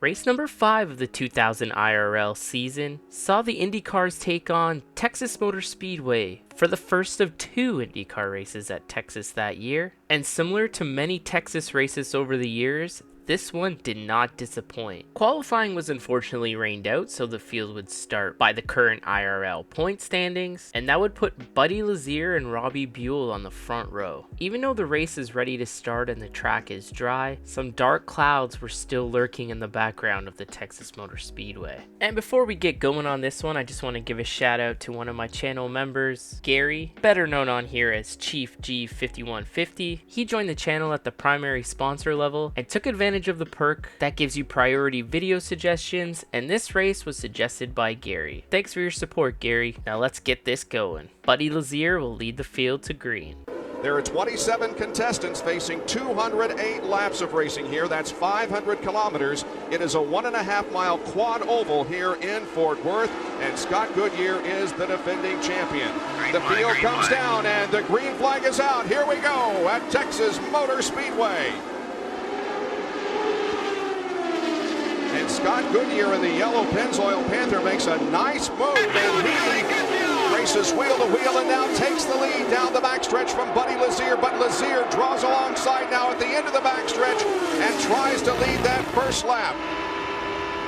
Race number 5 of the 2000 IRL season saw the IndyCars take on Texas Motor Speedway for the first of 2 IndyCar races at Texas that year, and similar to many Texas races over the years, this one did not disappoint. Qualifying was unfortunately rained out, so the field would start by the current IRL point standings, and that would put Buddy Lazier and Robbie Buell on the front row. Even though the race is ready to start and the track is dry, some dark clouds were still lurking in the background of the Texas Motor Speedway. And before we get going on this one, I just want to give a shout out to one of my channel members, Gary, better known on here as Chief G5150. He joined the channel at the primary sponsor level and took advantage of the perk that gives you priority video suggestions, and this race was suggested by Gary. Thanks for your support, Gary. Now let's get this going. Buddy Lazier will lead the field to green. There are 27 contestants facing 208 laps of racing here. That's 500 kilometers. It is a 1.5 mile quad oval here in Fort Worth, and Scott Goodyear is the defending champion. The field comes down and the green flag is out. Here we go at Texas Motor Speedway. And Scott Goodyear in the yellow Pennzoil Panther makes a nice move, and he races wheel to wheel and now takes the lead down the backstretch from Buddy Lazier. But Lazier draws alongside now at the end of the backstretch and tries to lead that first lap.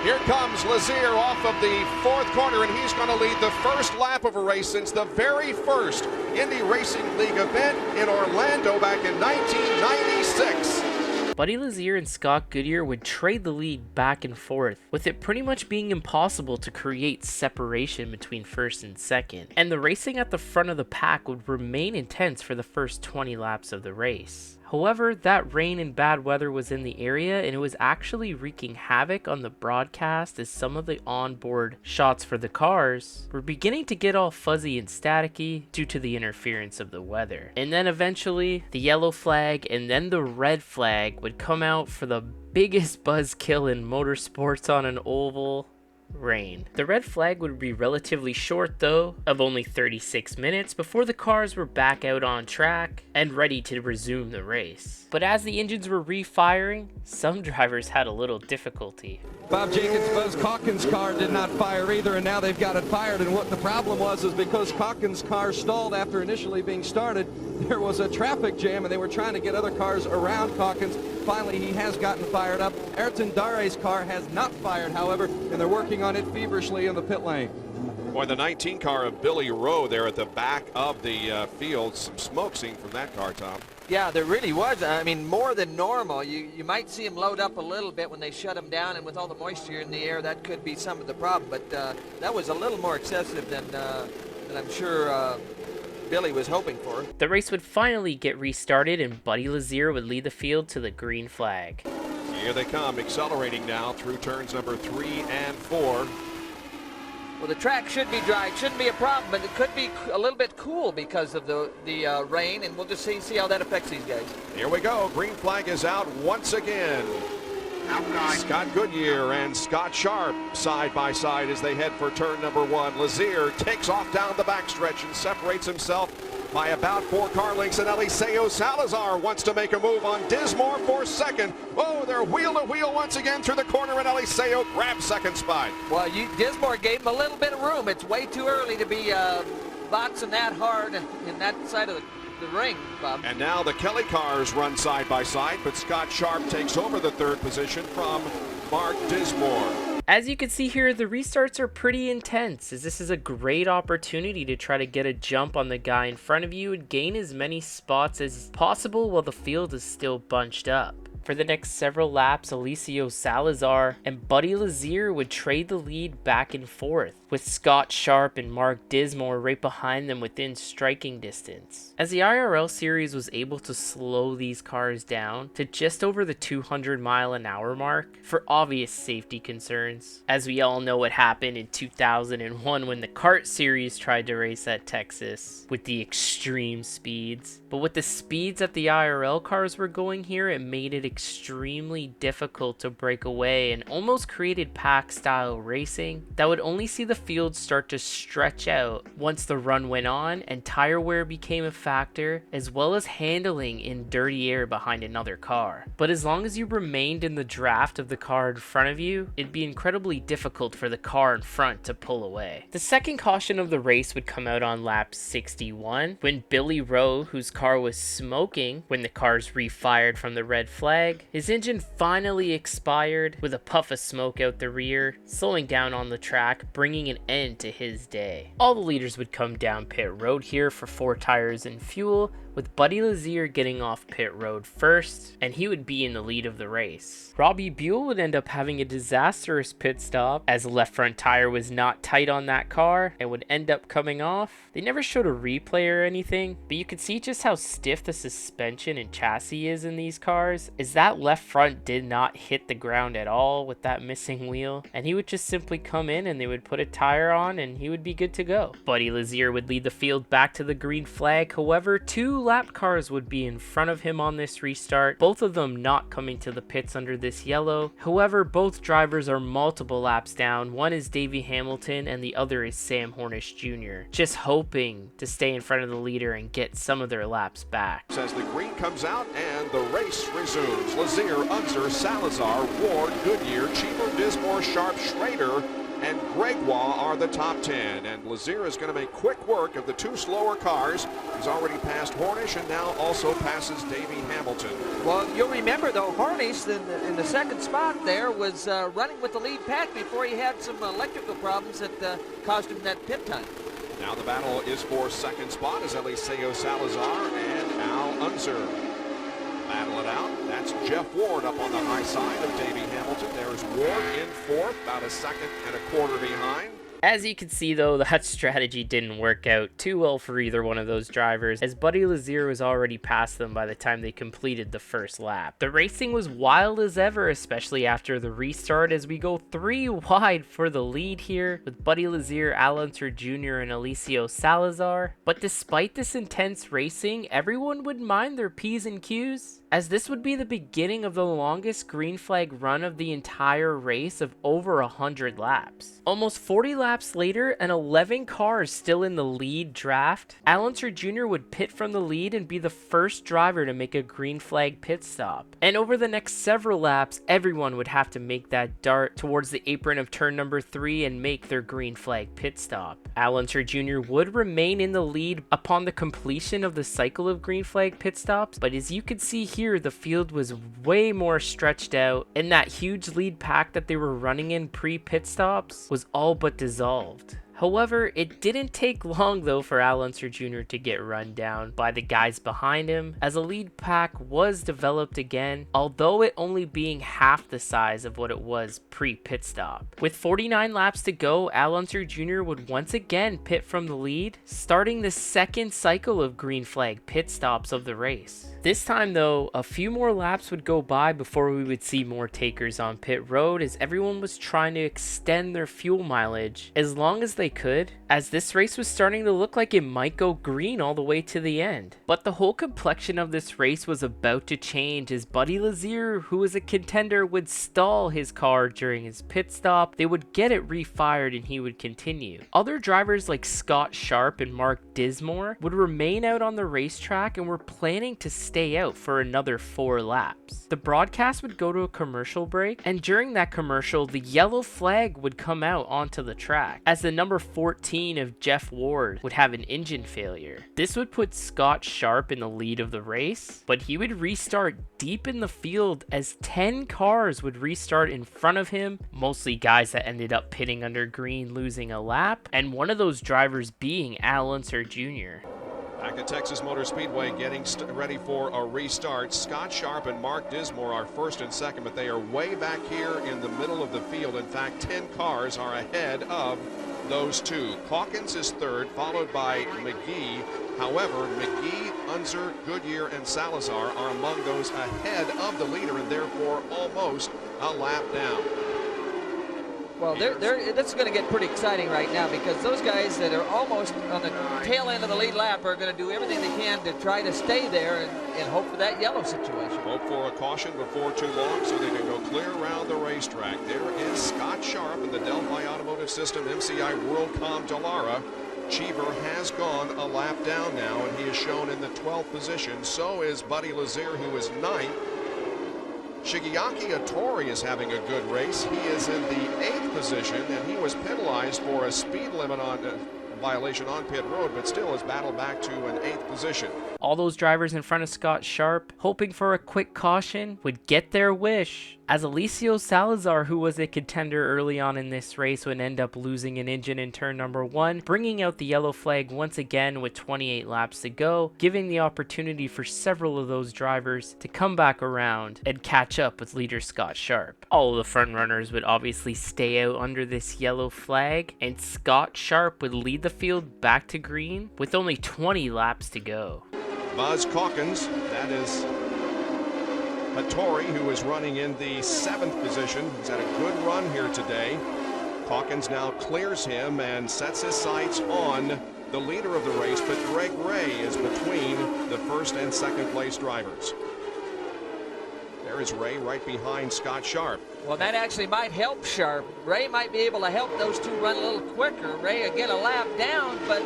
Here comes Lazier off of the fourth corner, and he's going to lead the first lap of a race since the very first Indy Racing League event in Orlando back in 1996. Buddy Lazier and Scott Goodyear would trade the lead back and forth, with it pretty much being impossible to create separation between first and second, and the racing at the front of the pack would remain intense for the first 20 laps of the race. However, that rain and bad weather was in the area, and it was actually wreaking havoc on the broadcast as some of the onboard shots for the cars were beginning to get all fuzzy and staticky due to the interference of the weather. And then eventually, the yellow flag and then the red flag would come out for the biggest buzzkill in motorsports on an oval: rain. The red flag would be relatively short though, of only 36 minutes before the cars were back out on track and ready to resume the race. But as the engines were refiring, some drivers had a little difficulty. Bob Jenkins' Buzz Calkins' car did not fire either, and now they've got it fired. And what the problem was is because Calkins' car stalled after initially being started, there was a traffic jam, and they were trying to get other cars around Calkins. Finally, he has gotten fired up. Ayrton Dare's car has not fired, however, and they're working on it feverishly in the pit lane. Boy, the 19 car of Billy Rowe there at the back of the field. Some smoke seen from that car, Tom. Yeah, there really was. I mean, more than normal. You might see him load up a little bit when they shut him down, and with all the moisture in the air, that could be some of the problem. But that was a little more excessive than I'm sure Billy was hoping for. The race would finally get restarted, and Buddy Lazier would lead the field to the green flag. Here they come, accelerating now through turns number 3 and 4. Well, the track should be dry. It shouldn't be a problem, but it could be a little bit cool because of the rain, and we'll just see how that affects these guys. Here we go. Green flag is out once again. Scott Goodyear and Scott Sharp side by side as they head for turn number 1. Lazier takes off down the backstretch and separates himself by about 4 car lengths, and Eliseo Salazar wants to make a move on Dismore for second. Oh, they're wheel to wheel once again through the corner, and Eliseo grabs second spot. Well, Dismore gave him a little bit of room. It's way too early to be boxing that hard in that side of the ring, Bob. And now the Kelly cars run side by side, but Scott Sharp takes over the third position from Mark Dismore. As you can see here, the restarts are pretty intense, as this is a great opportunity to try to get a jump on the guy in front of you and gain as many spots as possible while the field is still bunched up. For the next several laps, Eliseo Salazar and Buddy Lazier would trade the lead back and forth, with Scott Sharp and Mark Dismore right behind them within striking distance. As the IRL series was able to slow these cars down to just over the 200-mile-an-hour mark for obvious safety concerns, as we all know what happened in 2001 when the kart series tried to race at Texas with the extreme speeds. But with the speeds that the IRL cars were going here, it made it extremely difficult to break away and almost created pack-style racing that would only see the field start to stretch out once the run went on and tire wear became a factor, as well as handling in dirty air behind another car. But as long as you remained in the draft of the car in front of you, it'd be incredibly difficult for the car in front to pull away. The second caution of the race would come out on lap 61 when Billy Rowe, whose car was smoking when the cars refired from the red flag, his engine finally expired with a puff of smoke out the rear, slowing down on the track, bringing an end to his day. All the leaders would come down pit road here for 4 tires and fuel, with Buddy Lazier getting off pit road first, and he would be in the lead of the race. Robbie Buell would end up having a disastrous pit stop as the left front tire was not tight on that car and would end up coming off. They never showed a replay or anything, but you could see just how stiff the suspension and chassis is in these cars, as that left front did not hit the ground at all with that missing wheel, and he would just simply come in and they would put a tire on and he would be good to go. Buddy Lazier would lead the field back to the green flag. However, 2 lapped cars would be in front of him on this restart, both of them not coming to the pits under this yellow. However, both drivers are multiple laps down. One is Davey Hamilton and the other is Sam Hornish Jr., just hoping to stay in front of the leader and get some of their laps back. As the green comes out and the race resumes, Lazier, Unser, Salazar, Ward, Goodyear, Cheever, Dismore, Sharp, Schrader, and Gregoire are the top 10, and Lazier is going to make quick work of the 2 slower cars. He's already passed Hornish and now also passes Davey Hamilton. Well, you'll remember though, Hornish in the second spot there was running with the lead pack before he had some electrical problems that caused him that pit time. Now the battle is for second spot as Eliseo Salazar and Al Unser battle it out. That's Jeff Ward up on the high side of Davey Hamilton. There's Ward in 4th, about a 2.25 behind. As you can see though, that strategy didn't work out too well for either one of those drivers, as Buddy Lazier was already past them by the time they completed the first lap. The racing was wild as ever, especially after the restart, as we go 3 wide for the lead here with Buddy Lazier, Al Unser Jr. and Eliseo Salazar. But despite this intense racing, everyone would mind their P's and Q's, as this would be the beginning of the longest green flag run of the entire race of over 100 laps. Almost 40 laps later and 11 cars still in the lead draft, Al Unser Jr. would pit from the lead and be the first driver to make a green flag pit stop. And over the next several laps, everyone would have to make that dart towards the apron of turn number 3 and make their green flag pit stop. Al Unser Jr. would remain in the lead upon the completion of the cycle of green flag pit stops, but as you can see here, the field was way more stretched out, and that huge lead pack that they were running in pre-pit stops was all but dissolved. However, it didn't take long though for Al Unser Jr. to get run down by the guys behind him, as a lead pack was developed again, although it only being half the size of what it was pre-pit stop. With 49 laps to go, Al Unser Jr. would once again pit from the lead, starting the second cycle of green flag pit stops of the race. This time though, a few more laps would go by before we would see more takers on pit road, as everyone was trying to extend their fuel mileage as long as they could, as this race was starting to look like it might go green all the way to the end. But the whole complexion of this race was about to change, as Buddy Lazier, who was a contender, would stall his car during his pit stop. They would get it refired and he would continue. Other drivers like Scott Sharp and Mark Dismore would remain out on the racetrack and were planning to stay out for another 4 laps. The broadcast would go to a commercial break, and during that commercial, the yellow flag would come out onto the track, as the number 14 of Jeff Ward would have an engine failure. This would put Scott Sharp in the lead of the race, but he would restart deep in the field as 10 cars would restart in front of him, mostly guys that ended up pitting under green, losing a lap, and one of those drivers being Al Unser Jr. Back at Texas Motor Speedway, getting ready for a restart. Scott Sharp and Mark Dismore are first and second, but they are way back here in the middle of the field. In fact, 10 cars are ahead of those 2. Calkins is third, followed by McGee. However, McGee, Unser, Goodyear, and Salazar are among those ahead of the leader and therefore almost a lap down. Well, this is going to get pretty exciting right now because those guys that are almost on the tail end of the lead lap are going to do everything they can to try to stay there and hope for that yellow situation. Hope for a caution before too long so they can go clear around the racetrack. There is Scott Sharp in the Delphi Automotive System MCI WorldCom Dallara. Cheever has gone a lap down now, and he is shown in the 12th position. So is Buddy Lazier, who is 9th. Shigeaki Hattori is having a good race. He is in the 8th position, and he was penalized for a speed limit on violation on pit road, but still has battled back to an 8th position. All those drivers in front of Scott Sharp, hoping for a quick caution, would get their wish, as Alicio Salazar, who was a contender early on in this race, would end up losing an engine in turn number 1, bringing out the yellow flag once again with 28 laps to go, giving the opportunity for several of those drivers to come back around and catch up with leader Scott Sharp. All of the front runners would obviously stay out under this yellow flag, and Scott Sharp would lead the field back to green with only 20 laps to go. Buzz Calkins, that is Hattori, who is running in the 7th position. He's had a good run here today. Calkins now clears him and sets his sights on the leader of the race, but Greg Ray is between the first and second place drivers. There is Ray right behind Scott Sharp. Well, that actually might help Sharp. Ray might be able to help those two run a little quicker. Ray will get a lap down, but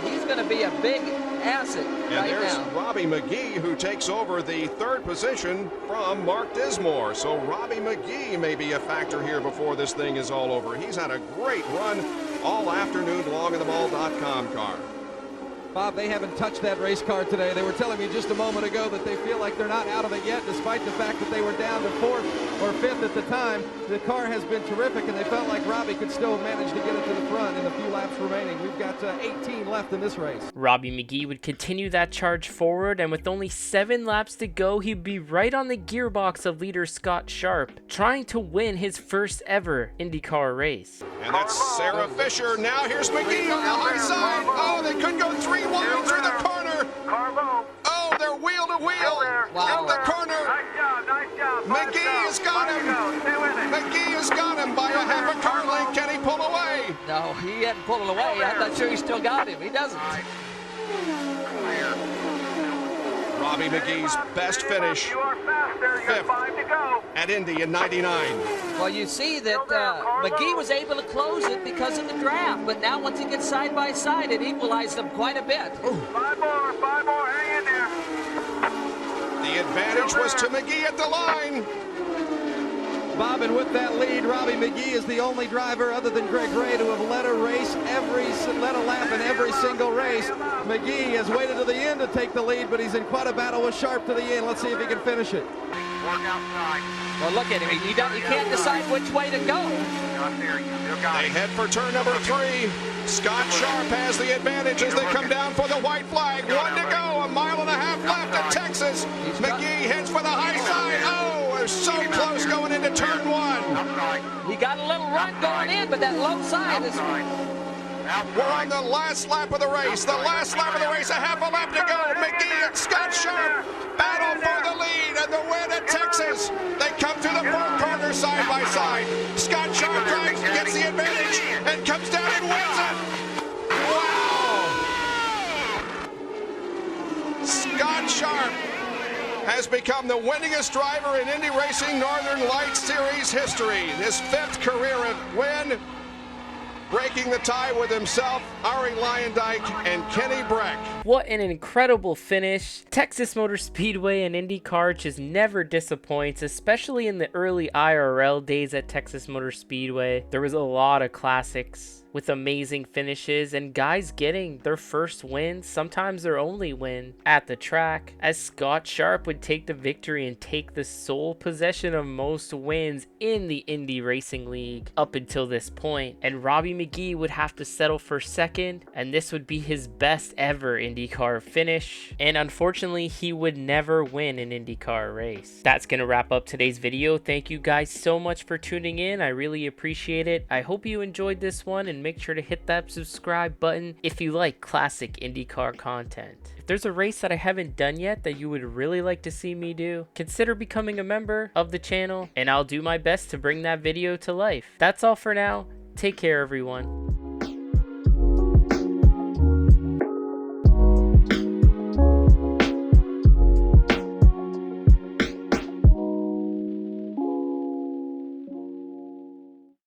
he's going to be a big asset right now. And there's Robbie McGee, who takes over the 3rd position from Mark Dismore. So Robbie McGee may be a factor here before this thing is all over. He's had a great run all afternoon long in the Mall.com car. Bob, they haven't touched that race car today. They were telling me just a moment ago that they feel like they're not out of it yet, despite the fact that they were down to 4th or 5th at the time. The car has been terrific, and they felt like Robbie could still manage to get it to the front in the few laps remaining. We've got 18 left in this race. Robbie McGee would continue that charge forward, and with only 7 laps to go, he'd be right on the gearbox of leader Scott Sharp, trying to win his first ever IndyCar race. And that's Sarah Fisher. Now here's McGee on the high side. Oh, they could go 3 wide through the corner. Oh, they're wheel to wheel. Wow. In the corner. Nice job. McGee has got him. McGee has got him by a half a car length. Can he pull away? No, he hadn't pulled it away. I'm not sure he still got him. He doesn't. Robbie McGee's best finish, 5th at Indy in '99. Well, you see that McGee was able to close it because of the draft, but now once he gets side by side, it equalized them quite a bit. Five more, hang in there. The advantage was to McGee at the line. Bob, and with that lead, Robbie McGee is the only driver other than Greg Ray to have led a lap in every single race. McGee has waited to the end to take the lead, but he's in quite a battle with Sharp to the end. Let's see if he can finish it. Work outside. Well, look at him. You can't decide which way to go. They head for turn number 3. Scott Sharp has the advantage as they come down for the white flag. 1 to go, a mile and a half left at Texas. McGee heads for the high side. Oh, they're so close going into turn 1. He got a little run going in, but that low side is... We're on the last lap of the race. The last lap of the race, a half a lap to go. McGee and Scott Sharp battle for the lead and the win at Texas. They come to the front corner side by side. Scott Sharp drives, gets the advantage, and comes down and wins it. Wow! Scott Sharp has become the winningest driver in Indy Racing Northern Lights Series history. His 5th career win, breaking the tie with himself, Ari Luyendyk, and Kenny Breck. What an incredible finish. Texas Motor Speedway and IndyCar just never disappoints, especially in the early IRL days at Texas Motor Speedway. There was a lot of classics with amazing finishes and guys getting their first win, sometimes their only win, at the track, as Scott Sharp would take the victory and take the sole possession of most wins in the Indy Racing League up until this point. And Robbie McGee would have to settle for second, and this would be his best ever IndyCar finish. And unfortunately, he would never win an IndyCar race. That's gonna wrap up today's video. Thank you guys so much for tuning in. I really appreciate it. I hope you enjoyed this one, and make sure to hit that subscribe button if you like classic IndyCar content. If there's a race that I haven't done yet that you would really like to see me do, consider becoming a member of the channel, and I'll do my best to bring that video to life. That's all for now. Take care, everyone.